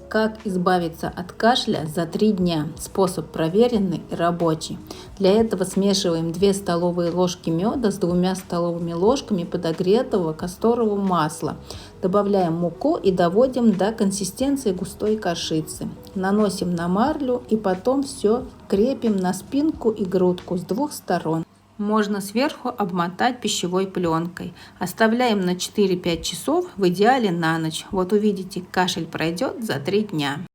Как избавиться от кашля за 3 дня? Способ проверенный и рабочий. Для этого смешиваем 2 столовые ложки меда с 2 столовыми ложками подогретого касторового масла. Добавляем муку и доводим до консистенции густой кашицы. Наносим на марлю и потом все крепим на спинку и грудку с 2 сторон. Можно сверху обмотать пищевой пленкой. Оставляем на 4-5 часов, в идеале на ночь. Вот увидите, кашель пройдет за 3 дня.